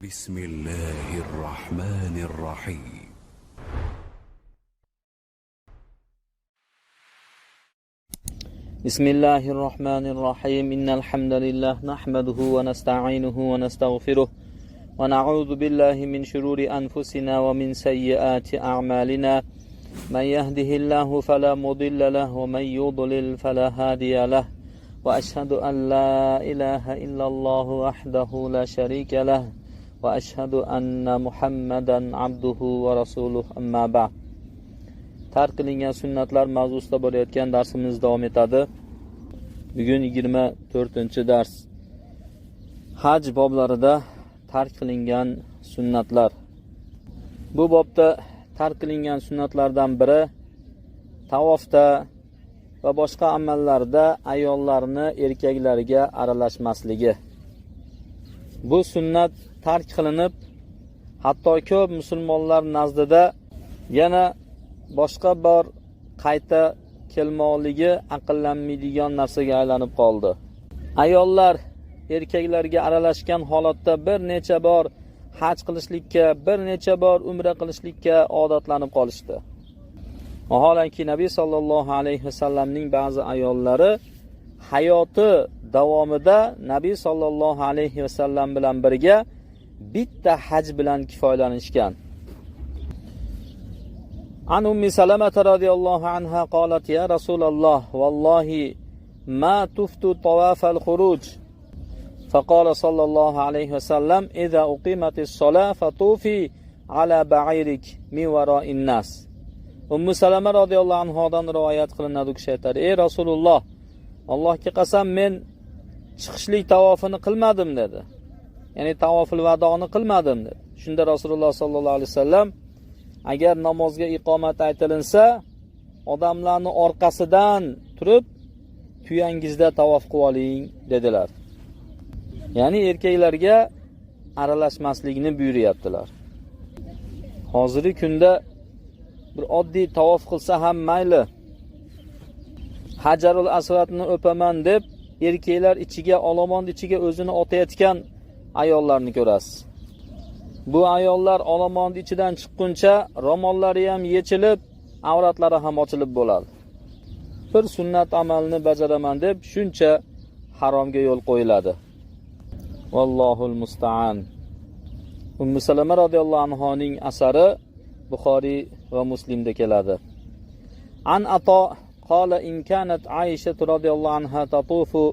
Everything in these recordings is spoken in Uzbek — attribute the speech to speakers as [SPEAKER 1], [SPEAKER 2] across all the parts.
[SPEAKER 1] بسم الله الرحمن الرحيم.
[SPEAKER 2] بسم الله الرحمن الرحيم. إن الحمد لله نحمده ونستعينه ونستغفره ونعوذ بالله من شرور أنفسنا ومن سيئات أعمالنا. من يهده الله فلا مضل له ومن يضلل فلا هادي له. وأشهد أن لا إله إلا الله وحده لا شريك له. وأشهد أن محمدا عبده ورسوله. أما بعد. Tark qilingan sunnatlar mavzusida bo'layotgan darsimiz davom etadi. Bugun 24-dars. Haj boblarida tark qilingan sunnatlar. Bu bobda tark qilingan sunnatlardan biri tavofda va boshqa amallarda ayollarni erkaklarga aralashmasligi. Bu sunnat tark qilinib, hatto ko'p musulmonlar nazdida yana boshqa bir qayta kelmoqligi aqllanmaydigan narsaga aylanib qoldi. Ayollar erkaklarga aralashgan holatda bir necha bor haj qilishlikka, bir necha bor umra qilishlikka odatlanib qolishdi. Vaholanki Nabiy sallallohu alayhi vasallamning ba'zi ayollari hayoti davomida Nabiy sallallohu alayhi vasallam bilan birga bitta haj bilan kifoyalanishgan. عن أم سلمة رضي الله عنها قالت يا رسول الله والله ما تفت طواف الخروج. فقال صلى الله عليه وسلم إذا أقيمت الصلاة فطوفي على بعيرك من وراء الناس. أم سلمة رضي الله عنها dan rivoyat qilinadi kishi aytadi: ey Rasululloh, Allohga qasam men chiqishlik tavofini qilmadim dedi. Ya'ni tavoful vadoni qilmadim dedi. Shunda Rasululloh sallallohu alayhi vasallam agar namozga iqomat aytilinsa, odamlarning orqasidan turib tuyangizda tavof qilib oling dedilar. Ya'ni erkaklarga aralashmaslikni buyuryaptilar. Hozirgi kunda bir oddiy tavof qilsa ham mayli, Hajarul Aswadni o'paman deb erkaklar ichiga, olomon ichiga o'zini otayotgan ayollarni ko'rasiz. Bu ayollar olomon ichidan chiqquncha romollari ham yechilib, avratlari ham ochilib bo'ladi. Bir sunnat amalni bajaraman deb shuncha haromga yo'l qo'yiladi. Vallohul musta'an. Ummu Salama radhiyallohu anhoning asari Buxoriy va Muslimda keladi. An Ato qala in kanat Aisha radhiyallohu anha tatufu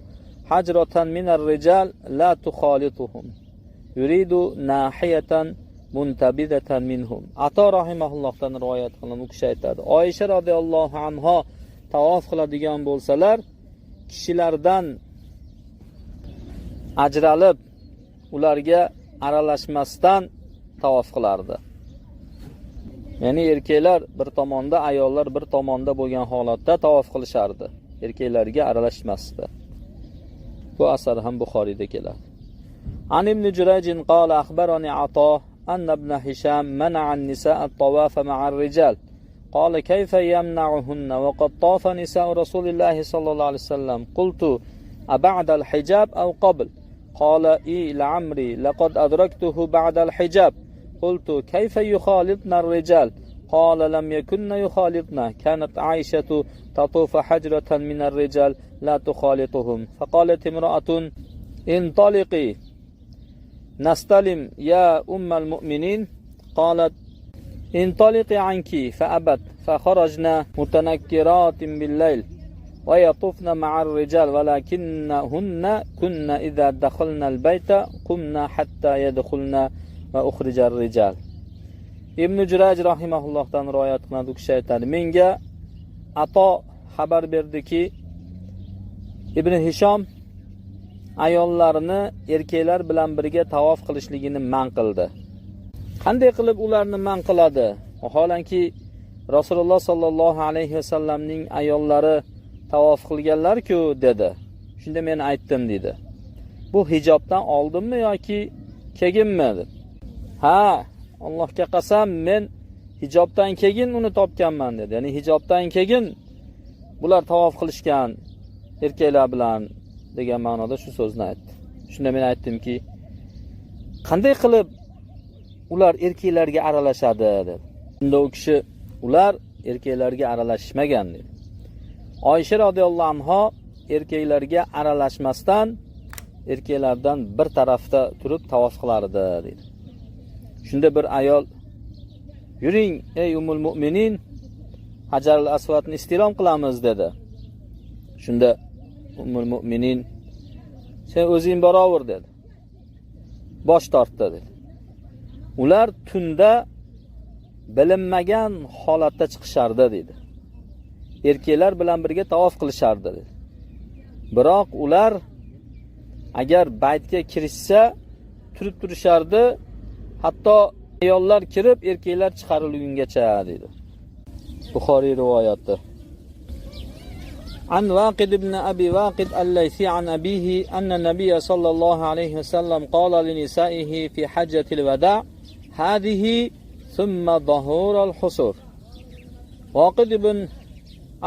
[SPEAKER 2] hajratan min ar-rijal la tukhalituhum. Yuridu nahiyatan muntabidatan minhum. Ato rahimahullohdan rivoyat qilingan u kishi aytadi: Oysha radhiyallohu anha tavof qiladigan bo'lsalar, kishilardan ajralib, ularga aralashmasdan tavof qilardi. Ya'ni erkaklar bir tomonda, ayollar bir tomonda bo'lgan holatda tavof qilishardi. Erkaklarga aralashmasdi. Bu asar ham Buxoriyda keladi. عن ابن جريج قال أخبرني عطاء أن ابن هشام منع النساء الطواف مع الرجال. قال كيف يمنعهن وقد طاف نساء رسول الله صلى الله عليه وسلم. قلت أبعد الحجاب أو قبل؟ قال إي لعمري لقد أدركته بعد الحجاب. قلت كيف يخالطن الرجال؟ قال لم يكن يخالطن. كانت عائشة تطوف حجرة من الرجال لا تخالطهم. فقالت امرأة انطلقي نستلم يا أم المؤمنين. قالت انطلقي عنك فأبت. فخرجنا متنكرات بالليل ويطفن مع الرجال ولكنهن كن إذا دخلنا البيت قمنا حتى يدخلنا وأخرج الرجال. Ibn Jurayj rahimahullohdan rivoyat qiladi, u kishi aytadi: menga Ato xabar berdiki, Ibn Hishom ayollarni erkaklar bilan birga tavof qilishligini man qildi. Qanday qilib ularni man qiladi? Vaholanki Rasululloh sallallohu alayhi vasallamning ayollari tavof qilganlar-ku dedi. Shunda men aytdim dedi. Bu hijobdan oldinmi yoki keyinmi? Ha, Allohga qasam men hijobdan keyin uni topganman dedi. Ya'ni hijobdan keyin bular tavof qilishgan erkaklar bilan degan ma'noda shu so'zni aytdi. Shunda men aytdimki, qanday qilib ular erkaklarga aralashadi dedi. Shunda u kishi ular erkaklarga aralashishmagan dedi. Oysha radhiyallohu anha erkaklarga aralashmasdan erkaklardan bir tarafda turib tavof qilardi dedi. Shunda bir ayol, "Yuring ey ummul mu'minin, Hajarul Aswadni istilom qilamiz" dedi. Shunda ummul mu'minin, "Sen o'zing boraver" dedi. Bosh tortdi dedi. Ular tunda bilinmagan holatda chiqishardi dedi. Erkaklar bilan birga tavof qilishardi dedi. Biroq ular agar baytga kirishsa turib turishardi, hatto ayollar kirib erkaklar chiqarilgungacha dedi. Buxoriy rivoyati. An Waqid ibn Abi Waqid al-Laythi an abihi anna Nabiy sallallohu alayhi vasallam qala li nisaihi fi hajjatil wada' hadihi thumma dhahur al-husur. Waqid ibn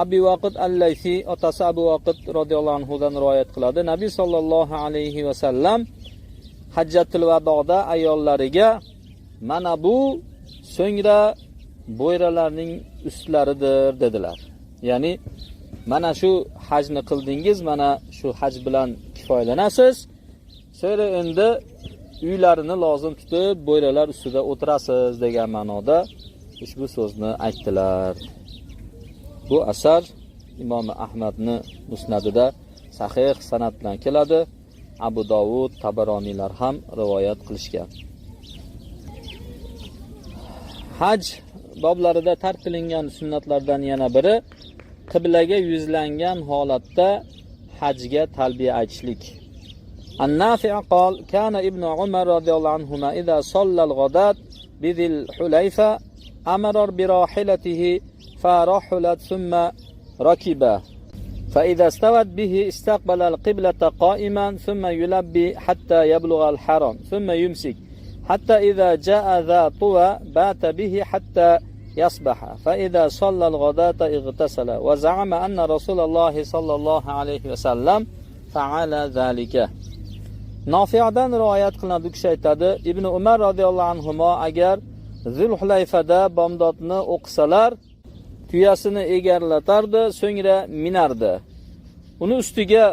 [SPEAKER 2] Abi Waqid al-Laythi otasi Abu Waqid radhiyallohu anhu dan rivoyat qiladi. Nabiy sallallohu alayhi vasallam hajjatul vadoda ayollariga mana bu so'ngra bo'yralarning ustlaridir dedilar. Ya'ni mana shu hajni qildingiz, mana shu haj bilan kifoyalanasiz. So'ra endi uylarini lozim tutib bo'yralar ustida o'tirasiz degan ma'noda ushbu so'zni aytdilar. Bu asar Imom Ahmadning musnadida sahih sanad bilan keladi. Abu Dovud, Tabaroniylar ham rivoyat qilishgan. Haj boblarida tark qilingan sunnatlardan yana biri qiblaga yuzlangan holatda hajga talbiya aytishlik. An-Nafi' qol kana ibn Umar radhiyallohu anhuma idza salla al-ghadat bidil Hulayfa amara bi rahilatihi farahulat thumma rakiba فإذا استوت به استقبل القبلة قائما ثم يلبي حتى يبلغ الحرم ثم يمسك حتى إذا جاء ذا طوى بات به حتى يصبح فإذا صلى الغداة اغتسل وزعم أن رسول الله صلى الله عليه وسلم فعل ذلك. Nofi'dan rivoyat qilinadi, u kishi aytadi, Ibn Umar radhiyallohu anhuma agar Zulhulayfada bomdodni o'qisalar, tuyasini egarlatardi, so'ngra minardi. Uni ustiga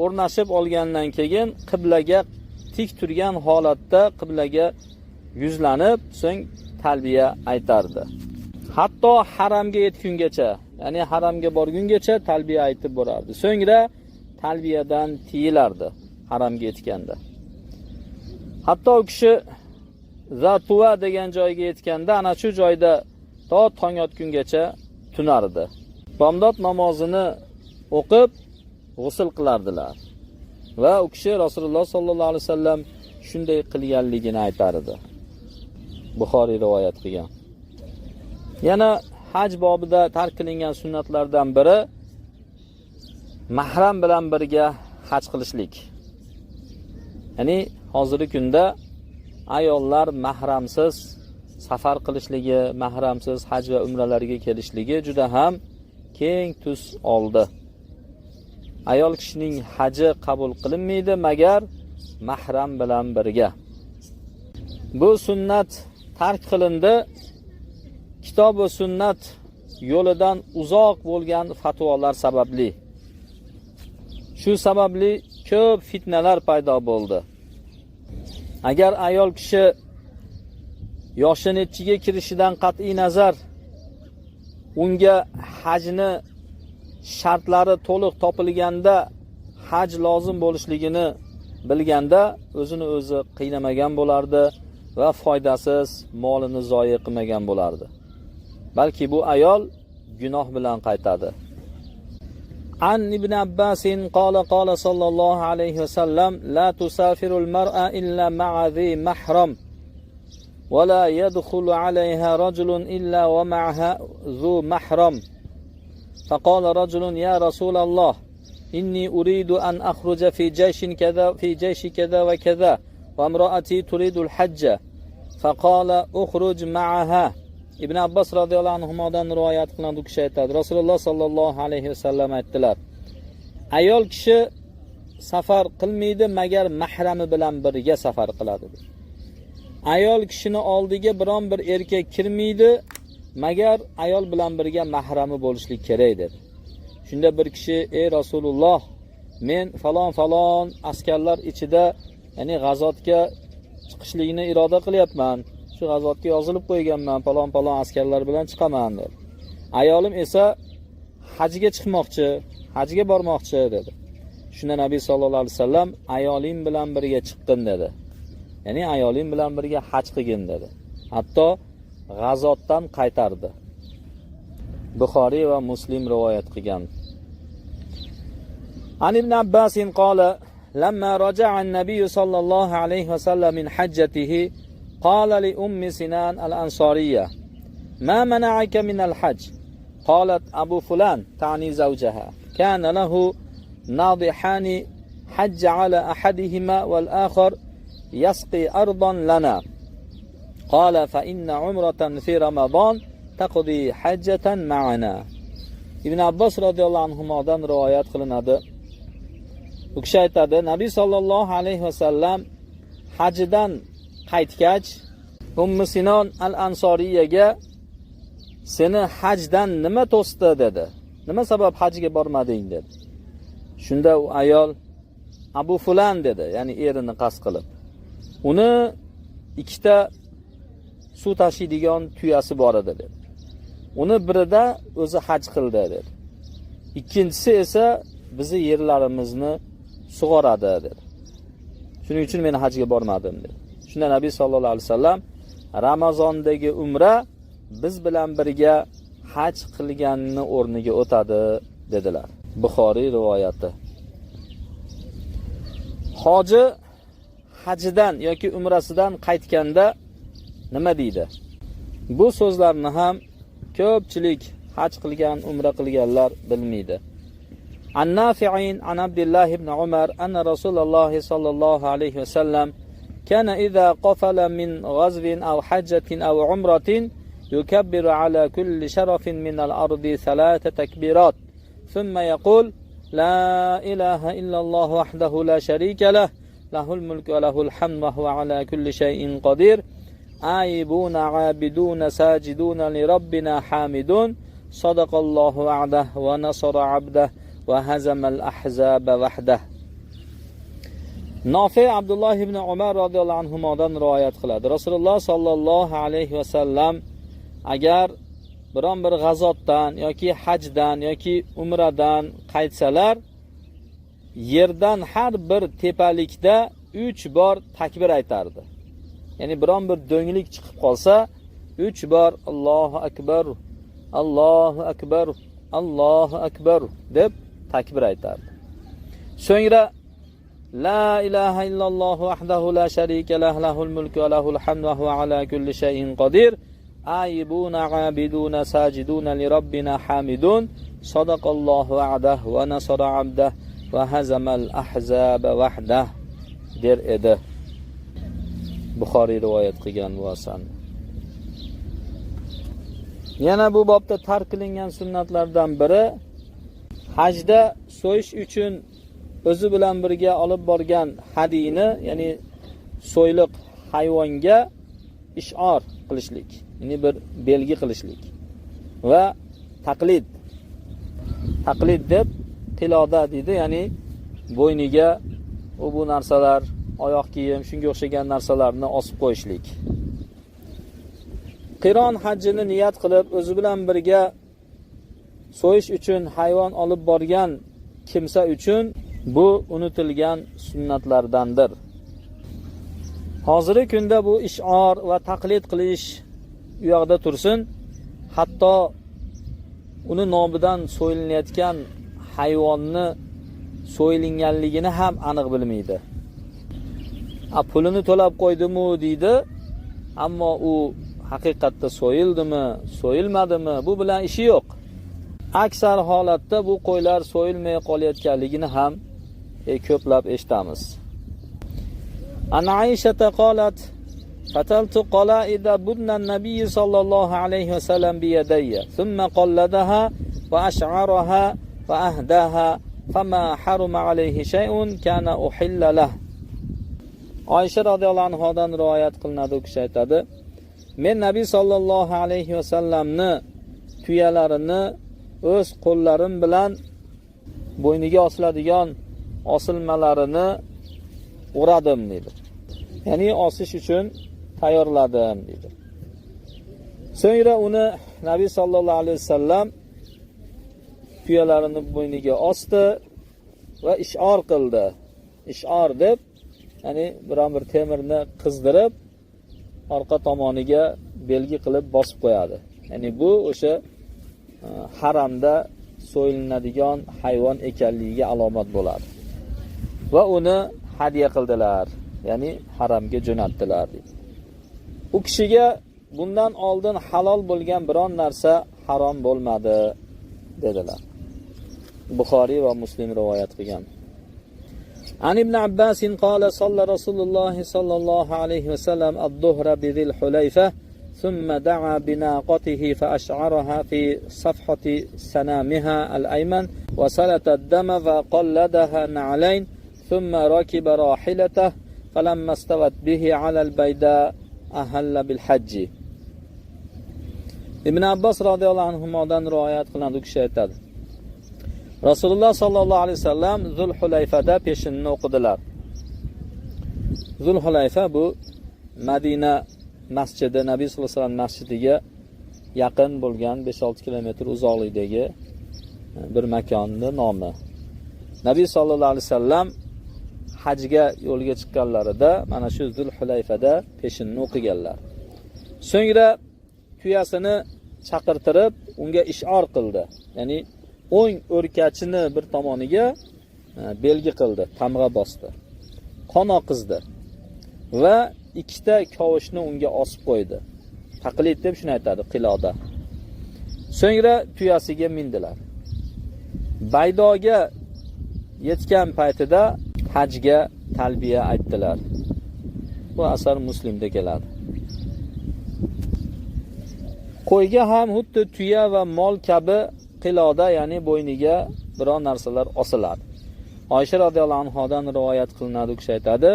[SPEAKER 2] o'rnashib olgandan keyin qiblaga tik turgan holatda qiblaga yuzlanib, so'ng talbiya aytardi. Hatto haramga yetgungacha, ya'ni haramga borgungacha talbiya aytib borardi. So'ngra talbiyadan tiyilardi haramga yetganda. Hatto u kishi Zatuva degan joyga yetganda ana shu joyda to tong otgungacha tunardi. Bomdod namozini o'qib g'usl qilardilar. Va u kishi Rasululloh sollallohu alayhi vasallam shunday qilganligini aytardi. Buxoriy rivoyat qilgan. Yana haj bobida tark qilingan sunnatlardan biri mahram bilan birga haj qilishlik. Ya'ni hozirgi kunda ayollar mahramsiz safar qilishligi, mahramsiz haj va umralarga kelishligi juda ham keng tus oldi. Ayol kishining haji qabul qilinmaydi magar mahram bilan birga. Bu sunnat tark qilindi. Kitob va sunnat yo'lidan uzoq bo'lgan fatvolar sababli. Shu sababli ko'p fitnalar paydo bo'ldi. Agar ayol kishi yoshi nechiga kirishidan qat'iy nazar unga hajni shartlari to'liq topilganda haj lozim bo'lishligini bilganda o'zini o'zi qiynamagan bo'lardi va foydasiz molini zoya qilmagan bo'lardi. Balki bu ayol gunoh bilan qaytadi. An ibn Abbas qala sallallohu alayhi vasallam la tusafirul mar'a illa ma'a zi mahram wa la yadkhulu 'alayha rajulun illa wa ma'aha zu mahram. فقال رجل يا رسول الله إني أريد أن أخرج في جيش كذا وكذا وامرأتي تريد الحج فقال أخرج معها. Ibn Abbas radhiyallohu anhudan rivoyat qilinadi, u kishi aytadi, Rasululloh sallallohu alayhi vasallam aytdilar: Ayol kishi safar qilmaydi magar mahrami bilan birga safar qiladi. ayol kishini oldiga biron bir erkak kirmaydi, magar ayol bilan birga mahrami bo'lishlik kerak dedi. Shunda bir kishi: "Ey Rasululloh, men falon askarlar ichida, ya'ni g'azotga chiqishlikni iroda qilyapman. Shu g'azotga yozilib qo'yganman, falon askarlar bilan chiqaman" dedi. Ayolim esa hajga chiqmoqchi, hajga bormoqchi dedi. Shunda Nabiy sallallohu alayhi vasallam: "Ayoling bilan birga chiqqin" dedi. Ya'ni ayoling bilan birga haj qilgin dedi. Hatto g'azotdan qaytardi. Buxoriy va Muslim rivoyat qilgan. An ibn Abbas qala: "Lamma raja'a an-nabiy sallallohu alayhi vasallam min hajjatihi, qala li ummi Sinan al-Ansariyya: Ma mana'aka min al-hajj?" قالت أبو فلان تعني زوجها كان له ناضحان حج على أحدهما والآخر يسقي أرضا لنا قال فإن عمرة في رمضان تقضي حجة معنا. ibn Abbos radhiyallohu anhudan rivoyat qilinadi. U kishi aytadi, Nabiy sallallohu alayhi vasallam hajdan qaytgach Ummu Sinon al-Ansoriyaga: "Seni hajdan nima to'sdi?" dedi. "Nima sabab hajga bormading?" dedi. Shunda u ayol Abu Fulan dedi, ya'ni erini qasd qilib. Uni ikkita suv tashiydigan tuyasi bor edi dedi. Uni birida o'zi haj qildi dedi. Ikkinchisi esa bizi yerlarimizni sug'oradi dedi. Shuning uchun men hajga bormadim dedi. Shunda Nabiy sallallohu alayhi vasallam: "Ramazondagi umra biz bilan birga haj qilganini o'rniga o'tadi" dedilar. Buxoriy rivoyati. Hoji hajdan yoki umrasidan qaytganda nima deydi? Bu so'zlarni ham ko'pchilik haj qilgan, umra qilganlar bilmaydi. An-Nafi'in an Abdullah ibn Umar anna Rasululloh sallallohu alayhi vasallam kana idza qafala min ghazwin aw hajjatin aw umratin يكبر على كل شرف من الأرض 3 تكبيرات ثم يقول لا إله إلا الله وحده لا شريك له له الملك وله الحمد وهو على كل شيء قدير آيبون عابدون ساجدون لربنا حامدون صدق الله وعده ونصر عبده وهزم الأحزاب وحده. Nafi Abdullah ibn Umar radhiyallohu anhudan rivoyat qiladi. Rasululloh sallallohu alayhi vasallam agar biron bir g'azotdan yoki hajdan yoki umradan qaytsalar, yerdan har bir tepalikda 3 bor takbir aytardi. Ya'ni biron bir do'nglik chiqib qolsa, 3 bor Allohu akbar, Allohu akbar, Allohu akbar deb takbir aytardi. So'ngra La ilaha illalloh vahdahu la sharika lah, lahul mulku va lahul hamdu va huwa ala kulli shay'in qodir. Aybuna abiduna sajiduna li rabbina hamidun sadaqallohu wa'dah va nasara 'abdah va hazamal ahzaba wahdah der edi. Buxoriy rivoyat qilgan bu hasan. Yana bu bobda tark qilingan sunnatlardan biri hajda so'yish uchun o'zi bilan birga olib borgan hadiyni, ya'ni so'yliq hayvonga ish'or qilishlik, ya'ni bir belgi qilishlik va taqlid. Taqlid deb qiloda deydi, ya'ni bo'yniga bu narsalar, oyoq kiyim, shunga o'xshagan narsalarni osib qo'yishlik. Qiron hajjini niyat qilib o'zi bilan birga so'yish uchun hayvon olib borgan kimsa uchun bu unutilgan sunnatlardandir. Hozirgi kunda bu ish'or va taqlid qilish u yoqda tursin, hatto uni nomidan so'yilayotgan hayvonni so'yilinganligini ham aniq bilmaydi. Pulini to'lab qo'ydimi deydi, ammo u haqiqatda so'yildimi, so'yilmadimi, bu bilan ishi yo'q. Aksar holatda bu qo'ylar so'yilmay qolayotganligini ham ko'plab eshitamiz. Ana Aisha qalat: "Fataltu qala'ida budna an-nabiy sallallohu alayhi vasallam bi yadayya, thumma qalladaha va ash'araha va ahdaha, fama haruma alayhi shay'un kana uhilla lah." Oysha radhiyallohu anhodan rivoyat qilinadi, u kishi aytadi: "Men Nabiy sallallohu alayhi va sallamni tuyalarini o'z qo'llarim bilan bo'yniga osiladigan osilmalarini o'radim" dedi. Ya'ni osish uchun tayyorladim dedi. So'ngra uni Nabiy sallallohu alayhi vasallam tuyalarini bo'yniga osdi va ish'or qildi. Ish'or deb, ya'ni biron bir temirni qizdirib orqa tomoniga belgi qilib bosib qo'yadi. Ya'ni bu o'sha haramda so'yilinadigan hayvon ekanligiga alomat bo'ladi. Va uni hadya qildilar, ya'ni haramga jo'natdilar deydi. U kishiga bundan oldin halol bo'lgan biron narsa harom bo'lmadi dedilar. Buxoriy va Muslim rivoyat qilgan. An ibn Abbas qala salla Rasululloh sallallohu alayhi va sallam ad-duhra bi Zil Hulayfa thumma da'a bi naqatihi fa ash'araha fi safhati sanamiha al-ayman wa salata ad-dama fa qalladaha na'layn thumma rakiba rahilatahu falamma istawat bihi 'ala al-bayda ahalla bil hajj. Ibn Abbas radhiyallohu anhudan rivoyat qilinadi, u kishi aytadi: Rasululloh sallallohu alayhi vasallam Zul Hulayfada peshinni o'qidilar. Zul Hulayfa bu Madina masjidi, Nabiy sallallohu alayhi vasallam masjidiga yaqin bo'lgan 5-6 kilometr uzoqlikdagi bir makonning nomi. Nabiy sallallohu alayhi vasallam hajga yo'lga chiqqanlarida mana shu Zul Hulayfada peshinni o'qiganlar. So'ngra tuyasini chaqirtirib unga ish'or qildi. Ya'ni o'ng o'rkachini bir tomoniga belgi qildi, tamg'a bosdi. Qon oqizdi va ikkita kavushni unga osib qo'ydi. Taqlid deb shuni aytadi, qiloda. So'ngra tuyasiga mindilar. Baydoga yetgan paytida hajga talbiya aytdilar. Bu asar Muslimda keladi. Qo'yga ham xuddi tuya va mol kabi qiloda, ya'ni bo'yniga biron narsalar osiladi. Oysha radhiyallohu anhodan rivoyat qilinadi, u kishi aytadi: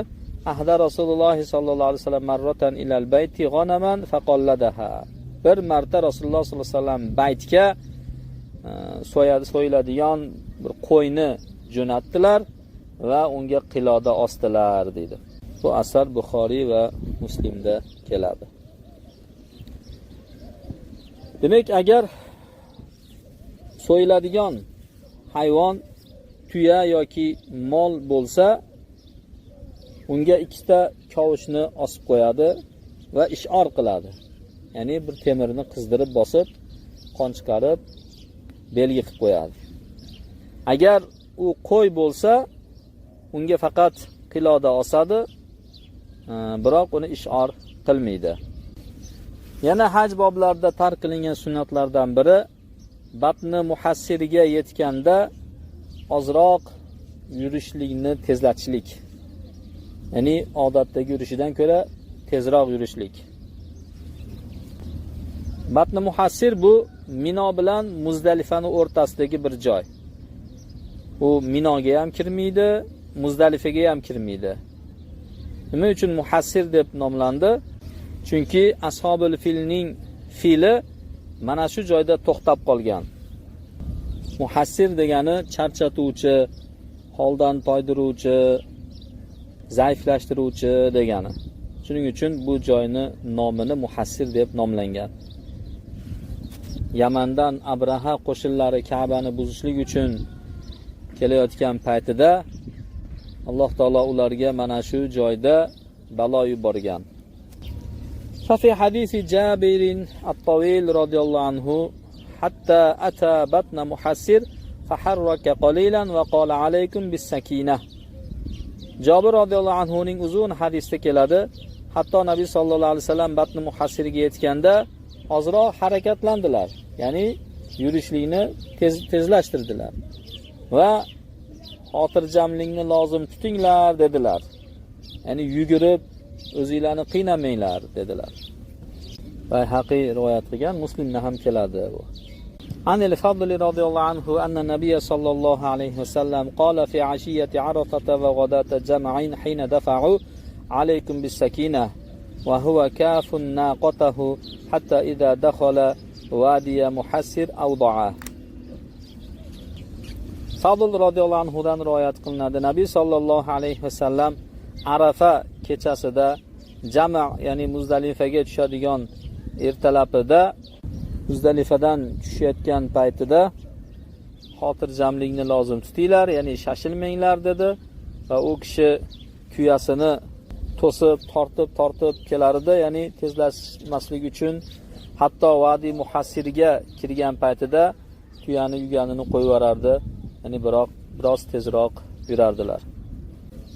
[SPEAKER 2] "Ahda Rasululloh sallallohu alayhi vasallam marratan ilal bayti g'anaman faqalladaha." Bir marta Rasululloh sallallohu alayhi vasallam baytga so'yiladigan bir qo'yni jo'natdilar va unga qiloda osdilar dedi. Bu asar Buxoriy va Muslimda keladi. Demak, agar so'yiladigan hayvon tuya yoki mol bo'lsa, unga ikkita kavushni osib qo'yadi va ish'or qiladi. Ya'ni bir temirni qizdirib bosib, qon chiqarib belgi qilib qo'yadi. Agar u qo'y bo'lsa, unga faqat qiloda osadi, biroq uni ish'or qilmaydi. Yana haj boblarida tark qilingan sunnatlardan biri batni muhassiriga yetganda ozroq yurishlikni tezlatishlik. Ya'ni odatdagi yurishidan ko'ra tezroq yurishlik. Batni muhassir bu Mino bilan Muzdalifani o'rtasidagi bir joy. U Minoga ham kirmaydi, Muzdalifaga ham kirmaydi. Nima uchun muhassir deb nomlandi? Chunki Ashobul Filning fili mana shu joyda to'xtab qolgan. Muhassir degani charchatuvchi, holdan toydiruvchi, zaiflashtiruvchi degani. Shuning uchun bu joyni nomini muhassir deb nomlangan. Yamandan Abraha qo'shinlari Ka'bani buzishlik uchun kelayotgan paytida Alloh taolo ularga mana shu joyda balo yuborgan. ففي حديث جابر الطويل رضي الله عنه حتى أتى بطن محسر فحرك قليلا وقال عليكم بالسكينة. Jabir radhiyallohu anhu ning uzun hadisda keladi. Hatto Nabiy sallallohu alayhi vasallam batni muhassirga yetganda ozroq harakatlandilar. Ya'ni yurishlikni tezlashtirdilar va xotirjamlikni lozim tutinglar dedilar. Ya'ni yugurib o'zinglarni qiynamanglar dedilar. Bayhaqi rivoyat qilgan, Muslimda ham keladi bu. عن الفضل رضي الله عنه أن النبي صلى الله عليه وسلم قال في عشية عرفة وغداة جمعين حين دفعوا alaykum bis-sakina va huwa kafun naqatahu hatta idha dakhala wadiya muhassir awda'a. Fadl radhiyallohu anhu dan rivoyat qilinadi. Nabiy sallallohu alayhi vasallam Arafa kechasida jama, ya'ni Muzdalifaga tushadigan ertalabida Muzdalifadan tushayotgan paytida xotirjamlikni lozim tutinglar, ya'ni shashilmanglar dedi va u kishi tuyasini to'sib tortib kelar edi, ya'ni tezlashmaslik uchun hatto Vadi Muhassirga kirgan paytida tuyani yuganini qo'yib yuborardi, ya'ni biroz tezroq yurardilar.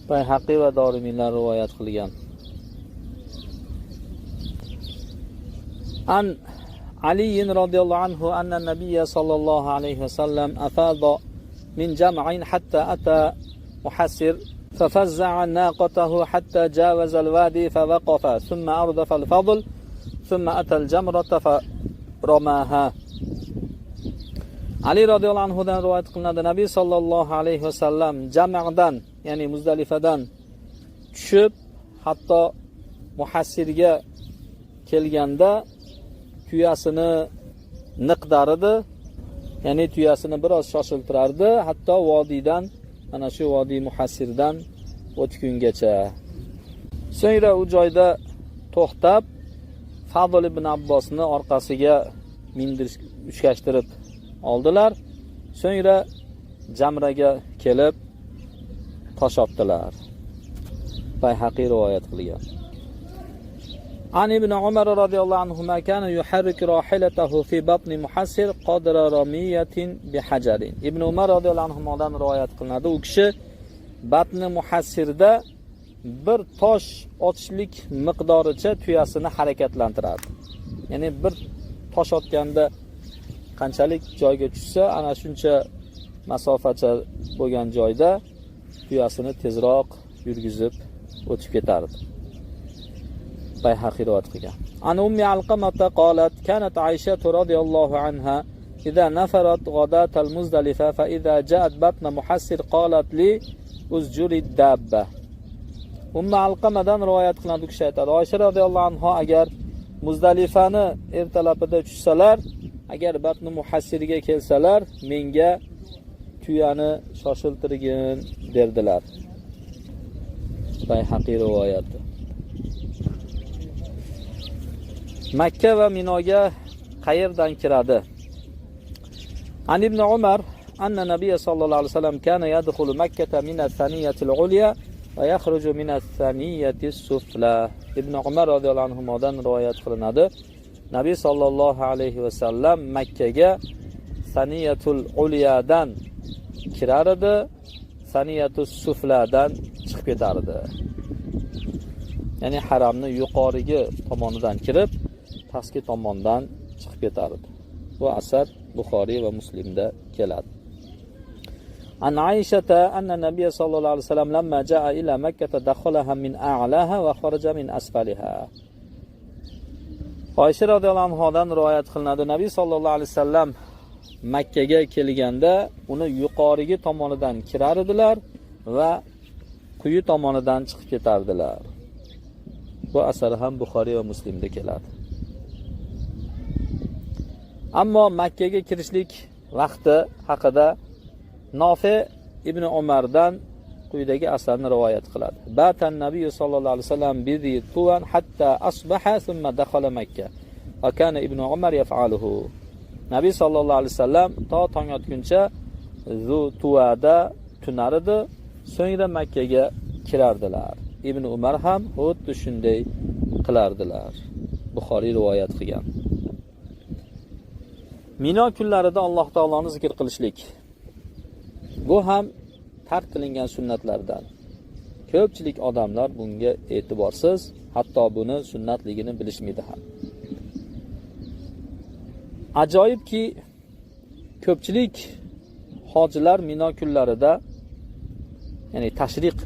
[SPEAKER 2] Bayhaqi va Dorimiylar rivoyat qilgan. An Ali radhiyallohu anhu anna Nabiy sallallohu alayhi vasallam afada min jam'in hatta ata Muhassir ففزع ناقته حتى جاوز الوادي فوقف ثم أردف الفضل ثم أتى الجمرة فرماها. Ali radhiyallohu anhu dan rivoyat qilinadi. Nabiy sallallohu alayhi vasallam jam'dan, ya'ni Muzdalifadan tushib hatto Muhassirga kelganda tuyasini niqdaridi, ya'ni tuyasini biroz shoshiltirardi, hatto vodiydan, mana shu Vodiy Muhassirdan o'tgungacha. So'ngra u joyda to'xtab Fadl ibn Abbosni orqasiga uchkashtirib oldilar. So'ngra Jamraga kelib tosh otdilar. Bayhaqi rivoyat qilgan. An ibn Umar radhiyallohu anhu ma kana yuharrik rahilatahu fi batni Muhassir qadra ramiyatin bihajarin. Ibn Umar radhiyallohu anhudan rivoyat qilinadi. U kishi batni Muhassirda bir tosh otishlik miqdoricha tuyasini harakatlantiradi. Ya'ni bir tosh otganda qanchalik joyga tushsa, ana shuncha masofacha bo'lgan joyda tuyasini tezroq yurgizib o'tib ketardi. Bayhaqi rivoyat qilgan. An Ummi Alqamata qalat kanat Aisha radhiyallohu anha idha nafarat ghadat al-Muzdalifa fa idha ja'at batna Muhassir qalat li uzjuri dabba. Ummi Alqamadan rivoyat qilinadi, kishi aytadi, Oysha radhiyallohu anha agar Muzdalifani ertalabida tushsalar, agar batni Muhassirga kelsalar, menga tuyani shoshiltirgin derdilar. Bayhaqi rivoyati. Makka va Minoga qayerdan kiradi? An ibn Umar anna Nabiy sallallohu alayhi vasallam kana yadkhulu Makkah min ath-thaniyati al-ulya va yakhruju min ath-thaniyati as-sufla. Ibn Umar radhiyallohu anhudan rivoyat qilinadi. Nabiy sallallohu alayhi vasallam Makkaga Saniyatul Ulyadan kirar edi, Saniyatus Sufladan chiqib ketar edi. Ya'ni haramni yuqorigi tomonidan kirib, pastki tomondan chiqib ketar edi. Bu asar Buxoriy va Muslimda keladi. An Aisha anna Nabiy sallallohu alayhi vasallam lamma jaa ila Makkah dakhalaha min a'laha va kharaja min asfaliha. Oysha radhiyallohu anhodan rivoyat qilinadi. Nabiy sallallohu alayhi vasallam Makkaga kelganda uni yuqorigi tomonidan kirar edilar va quyi tomonidan chiqib ketardilar. Bu asar ham Buxoriy va Muslimda keladi. Ammo Makkaga kirishlik vaqti haqida Nofi ibn Umardan quyidagi asarni rivoyat qiladi. Batan Nabiy sallallohu alayhi vasallam bizi tuwan hatta asbaha thumma dakhala Makkah. Va kana ibn Umar yaf'aluhu. Nabiy sallallohu alayhi vasallam to tong otguncha Zu Tuwada tunar edi, so'ngra Makkaga kirardilar. Ibn Umar ham xuddi shunday qilardilar. Buxoriy rivoyat qilgan. Mino kunlarida Alloh taoloni zikr qilishlik. Bu ham tark qilingan sunnatlardan. Ko'pchilik odamlar bunga e'tiborsiz, hatto buni sunnatligini bilishmaydi ham. Ajoyibki, ko'pchilik hojilar Mino kunlarida, ya'ni tashriq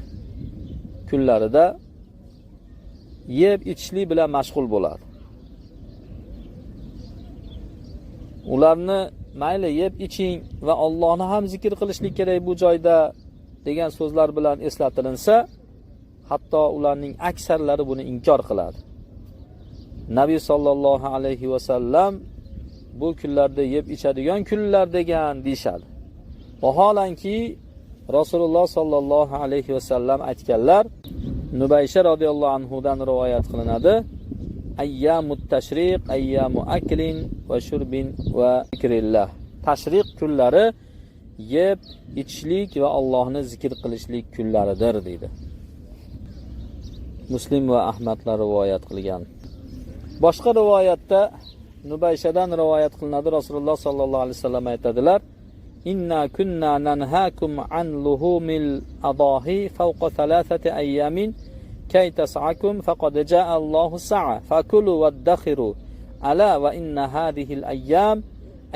[SPEAKER 2] kunlarida yeb ichishlik bilan mashg'ul bo'ladi. Ularni mayli yeb iching va Allohni ham zikr qilishlik kerak bu joyda degan so'zlar bilan eslatilinsa, hatto ularning aksarlari buni inkor qiladi. Nabiy sollallohu alayhi va sallam bu kunlarda yeb ichadigan kunlar degan deyshadi. Vaholanki Rasululloh sollallohu alayhi va sallam aytganlar, Nubaysha radhiyallohu anhu dan rivoyat qilinadi. Ayyamut tashriq ayyamu aklin va shurbin va zikrillah. Tashriq kunlari yeb, ichishlik va Allohni zikr qilishlik kunlaridir deydi. Muslim va Ahmadlar rivoyat qilgan. Boshqa rivoyatda Nubayshadan rivoyat qilinadi. Rasululloh sallallohu alayhi vasallam aytadilar: "Inna kunna nanhaakum an luhumil adahi fawqa thalathati ayyamin kay tas'akum faqad jaa Allahu sa'a fakulu waddakhiru ala wa inna hadhihi al-ayyam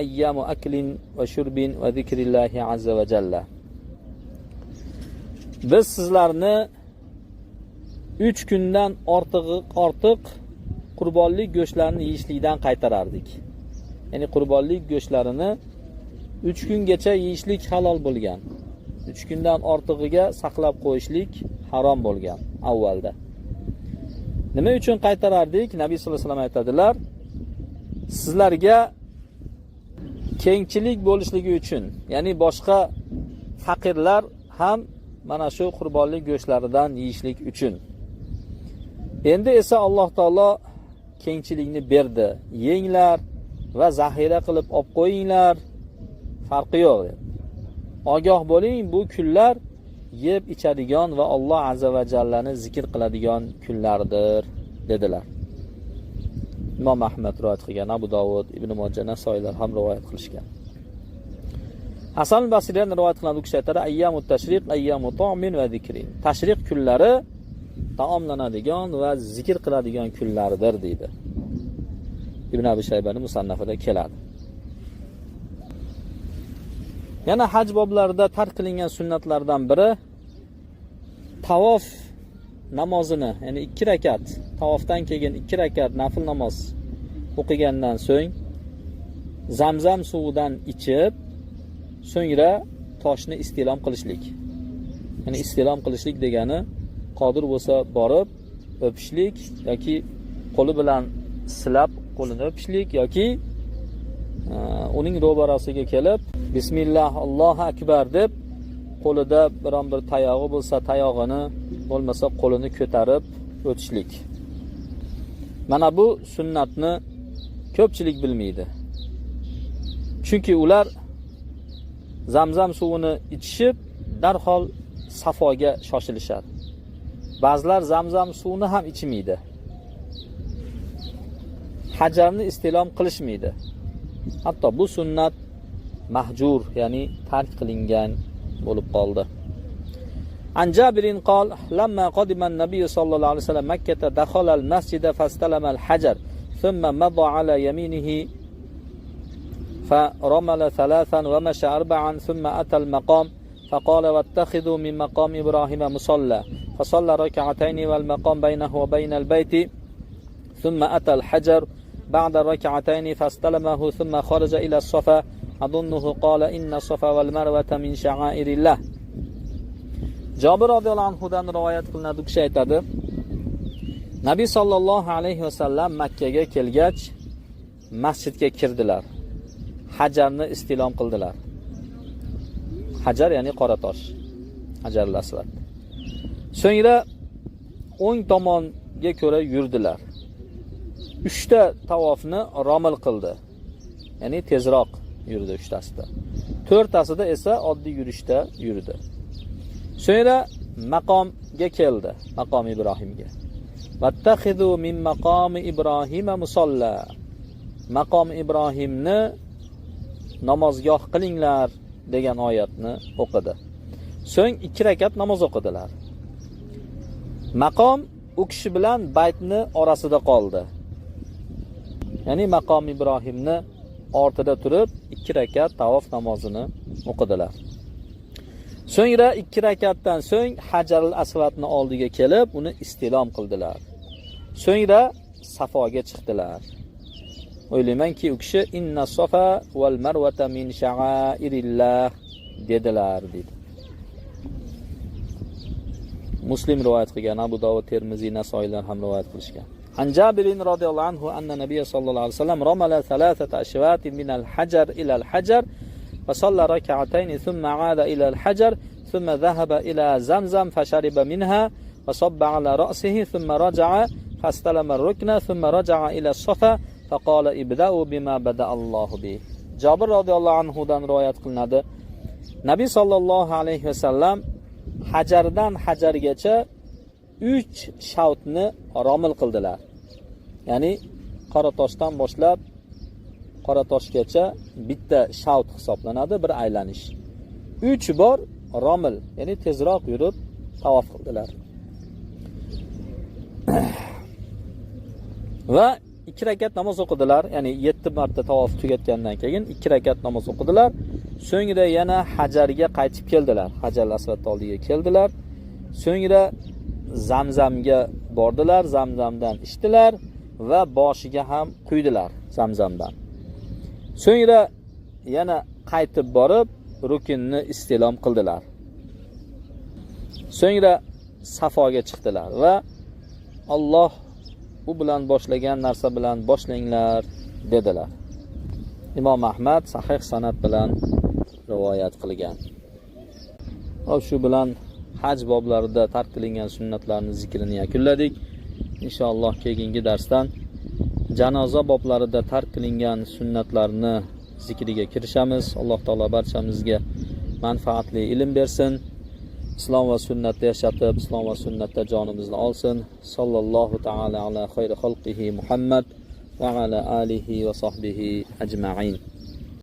[SPEAKER 2] ayyamu aklin va shurbin va zikrillahi azza va jalla." Biz sizlarni 3 kundan ortiq qurbonlik go'shtlarini yeyishlikdan qaytarardik. Ya'ni qurbonlik go'shtlarini 3 kungacha yeyishlik halol bo'lgan. 3 kundan ortig'iga saqlab qo'yishlik harom bo'lgan avvalda. Nima uchun qaytarardik? Nabiy sollallohu alayhi vasallam aytadilar: sizlarga kengchilik bo'lishligi uchun, ya'ni boshqa faqirlar ham mana shu qurbonlik go'shtlaridan yeyishlik uchun. Endi esa Alloh taolo kengchilikni berdi. Yenglar va zaxira qilib olib qo'yinglar. Farqi yo'q. Ogoh bo'ling, bu kunlar yeb ichadigan va Alloh azza va jallani zikr qiladigan kunlardir dedilar. Imom Ahmad rivoyat qilgan, Abu Dovud, Ibn Majah, Nasoiylar ham rivoyat qilishgan. Hasan al-Basridan rivoyat qilinadi, u kishi aytadi: "Ayyamut tashriq ayyamu ta'min va zikrin." Tashriq kunlari taomlanadigan va zikr qiladigan kunlardir deydi. Ibn Abi Shaybaning musannafida keladi. Yana haj boblarida tark qilingan sunnatlardan biri tavof namozini, ya'ni 2 rakat, tavofdan keyin 2 rakat nafil namoz o'qigandan so'ng Zamzam suvidan ichib, so'ngra toshni istilom qilishlik. Ya'ni istilom qilishlik degani qodir bo'lsa borib o'pishlik yoki qo'li bilan silab qo'lini o'pishlik yoki uning ro'barasiga kelib bismillah Allohu akbar deb qo'lida biron bir tayog'i bo'lsa tayog'ini, bo'lmasa qo'lini ko'tarib o'tishlik. Mana bu sunnatni ko'pchilik bilmaydi. Chunki ular Zamzam suvini ichishib darhol Safoga shoshilishadi. Ba'zilar Zamzam suvini ham ichmaydi. Hajarni istilom qilishmaydi. Hatto bu sunnat mahjur, ya'ni tark qilingan bo'lib qoldi. An Jabirin qol: "Lamma qadima an-nabiy sallallohu alayhi vasallam Makkah dakhala al-masjid fastalama al-hajar, thumma madha ala yaminihi فرمل 3 ومشى 4 ثم أتى المقام فقال واتخذوا من مقام إبراهيم مصلى فصلى ركعتين والمقام بينه وبين البيت ثم أتى الحجر بعد الركعتين فاستلمه ثم خرج إلى الصفا أظنه قال إن الصفا والمروة من شعائر الله." Jabir radhiyallohu anhu dan rivoyat qilinadi, u kishi aytadi: Nabiy sallallohu alayhi va sallam Makka ga kelgach masjidga kirdilar. Hajarni istilom qildilar. Hajar ya'ni qora tosh. Hajarul asvad. So'ngra o'ng tomonga ko'ra yurdilar. 3 ta tavofni romil qildi. Ya'ni tezroq yurdi 3 tasida. 4 tasida esa oddiy yurishda yurdi. So'ngra maqomga keldi, maqom Ibrohimga. Vattaxidu min maqomi Ibrohima musalla. Maqom Ibrohimni namozgoh qilinglar degan oyatni o'qidi. So'ng 2 rakat namoz o'qidilar. Maqom u kishi bilan baytni orasida qoldi. Ya'ni maqom Ibrohimni ortida turib 2 rakat tavof namozini o'qidilar. So'ngra 2 rakatdan so'ng Hajarul Aswadni oldiga kelib, uni istilom qildilar. So'ngra Safoga chiqdilar. O'ylaymanki, u kishi inna sofa val marvata min sha'airillah dedilar dedi. Muslim rivoyat qilgan, Abu Dovud, Termiziy, Nasoiylar ham rivoyat qilishgan. An Jabir radhiyallohu anhu anna Nabiy sallallohu alayhi vasallam ramala thalathata ashwatin min al-hajar ila al-hajar wa salla rak'atayn thumma 'ada ila al-hajar thumma dhahaba ila Zamzam fashariba minha wa sabba 'ala ra'sihi thumma raja'a fastalama ar-rukna thumma raja'a ila as-safa faqala ibda'u bima bada'a Allahu bi. Jabir radhiyallohu anhu dan rivoyat qilinadi. Nabiy sallallohu alayhi vasallam hajardan hajargacha 3 shavtni romil qildilar. Ya'ni Qoratoshdan boshlab Qoratoshgacha bitta shavt hisoblanadi, bir aylanish. 3 bor romil, ya'ni tezroq yurib tavof qildilar. Va 2 rakat namoz o'qidilar, ya'ni 7 marta tavof tugatgandan keyin 2 rakat namoz o'qidilar. So'ngra yana hajarga qaytib keldilar. Hajar asvad oldiga keldilar. So'ngra Zamzamga bordilar, Zamzamdan ichdilar va boshiga ham quydilar Zamzamdan. So'ngra yana qaytib borib rukunni istilom qildilar. So'ngra Safoga chiqdilar va Alloh u bilan boshlagan narsa bilan boshlanglar dedilar. Imom Ahmad sahih sanad bilan rivoyat qilgan. Va shu bilan haj boblarida tark qilingan sunnatlarning zikrini yakunladik. Inshaalloh keyingi darsdan janoza boblarida tark qilingan sunnatlarni zikriga kirishamiz. Alloh taolo barchamizga manfaatli ilm bersin. Islom va sunnatda yashatib, islom va sunnatda jonimizni olsin. Sallallohu taala ala xayri xalqihi Muhammad va ala alihi va sahbihi ajma'in.